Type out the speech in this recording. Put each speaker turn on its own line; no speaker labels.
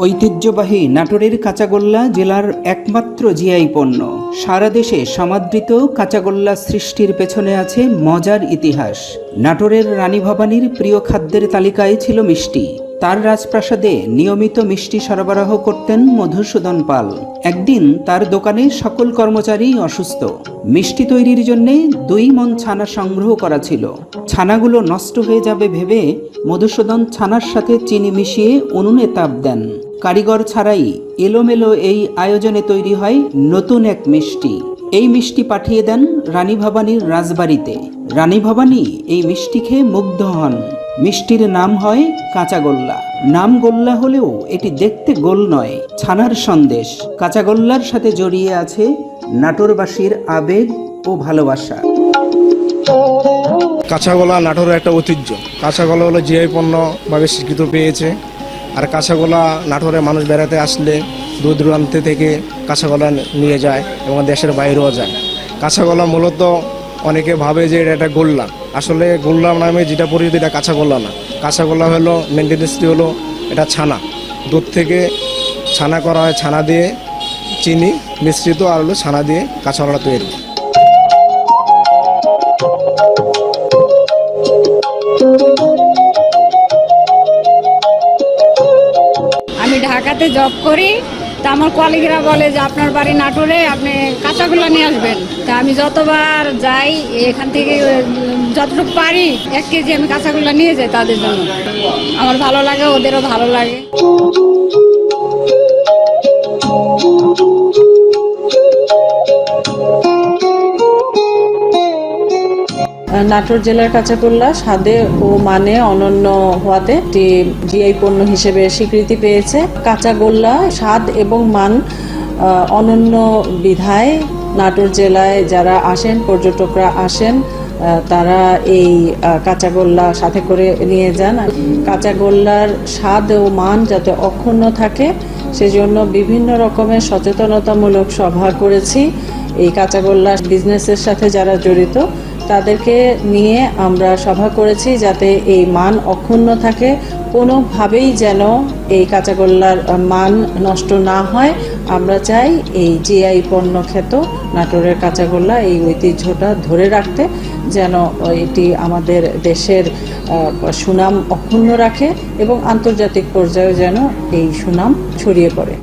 ঐতিহ্যবাহী নাটোরের কাঁচাগোল্লা জেলার একমাত্র জিআই পণ্য। সারা দেশে সমাদৃত কাঁচাগোল্লা সৃষ্টির পেছনে আছে মজার ইতিহাস। নাটোরের রানী ভবানীর প্রিয় খাদ্যের তালিকায় ছিল মিষ্টি। তার রাজপ্রাসাদে নিয়মিত মিষ্টি সরবরাহ করতেন মধুসূদন পাল। একদিন তার দোকানে সকল কর্মচারী অসুস্থ। মিষ্টি তৈরির জন্য 2 মণ ছানা সংগ্রহ করা ছিল। ছানাগুলো নষ্ট হয়ে যাবে ভেবে মধুসূদন ছানার সাথে চিনি মিশিয়ে উনুনে তাপ দেন। কারিগর ছাড়াই এলোমেলো এই আয়োজনে তৈরি হয় নতুন এক মিষ্টি। এই মিষ্টি পাঠিয়ে দেন রানী ভবানীর রাজবাড়িতে। রানী ভবানী এই মিষ্টি খেয়ে মুগ্ধ হন। মিষ্টির নাম হয় কাঁচাগোল্লা। নাম গোল্লা হলেও এটি দেখতে গোল নয়, ছানার সন্দেশ। কাঁচাগোল্লার সাথে জড়িয়ে আছে নাটোরবাসীর আবেগ ও ভালোবাসা।
কাঁচাগোল্লা নাটোরের একটা ঐতিহ্য। কাঁচাগোল্লা হলো জিআই পণ্য ভাবে স্বীকৃত পেয়েছে। আর কাঁচাগোল্লা নাটোরে মানুষ বেড়াতে আসলে দূর দূরান্ত থেকে কাঁচাগোল্লা নিয়ে যায় এবং দেশের বাইরেও যায়। কাঁচাগোল্লা মূলত অনেকে ভাবে যে এটা একটা গোল্লা, আসলে গোল্লা নামে যেটা পরিচিত এটা কাঁচাগোল্লা না। কাঁচাগোল্লা হলো মেনটেনেন্সটি হলো এটা ছানা, দুধ থেকে ছানা করা হয়, ছানা দিয়ে চিনি মিশ্রিত আর হলো ছানা দিয়ে কাঁচাগোল্লা তৈরি।
আমি ঢাকাতে জব করি, তা আমার কলিগরা বলে যে আপনার বাড়ি নাটোরে, আপনি কাঁচাগোল্লা নিয়ে আসবেন। তা আমি যতবার যাই এখান থেকে যতটুকু পারি 1 কেজি আমি কাঁচাগোল্লা নিয়ে যাই তাদের জন্য। আমার ভালো লাগে, ওদেরও ভালো লাগে।
নাটোর জেলার কাঁচাগোল্লা স্বাদে ও মানে অনন্য হওয়াতে একটি জিআই পণ্য হিসেবে স্বীকৃতি পেয়েছে। কাঁচাগোল্লা স্বাদ এবং মান অনন্য বিধায় নাটোর জেলায় যারা আসেন, পর্যটকরা আসেন, তারা এই কাঁচাগোল্লা সাথে করে নিয়ে যান। কাঁচাগোল্লার স্বাদ ও মান যাতে অক্ষুণ্ণ থাকে সেজন্য বিভিন্ন রকমের সচেতনতামূলক সভা করেছি। এই কাঁচাগোল্লা বিজনেসের সাথে যারা জড়িত তাদেরকে নিয়ে আমরা সভা করেছি যাতে এই মান অক্ষুণ্ণ থাকে, কোনোভাবেই যেন এই কাঁচাগোল্লার মান নষ্ট না হয়। আমরা চাই এই জিআই পণ্য খ্যাত নাটোরের কাঁচাগোল্লা এই ঐতিহ্যটা ধরে রাখতে, যেন এটি আমাদের দেশের সুনাম অক্ষুণ্ণ রাখে এবং আন্তর্জাতিক পর্যায়ে যেন এই সুনাম ছড়িয়ে পড়ে।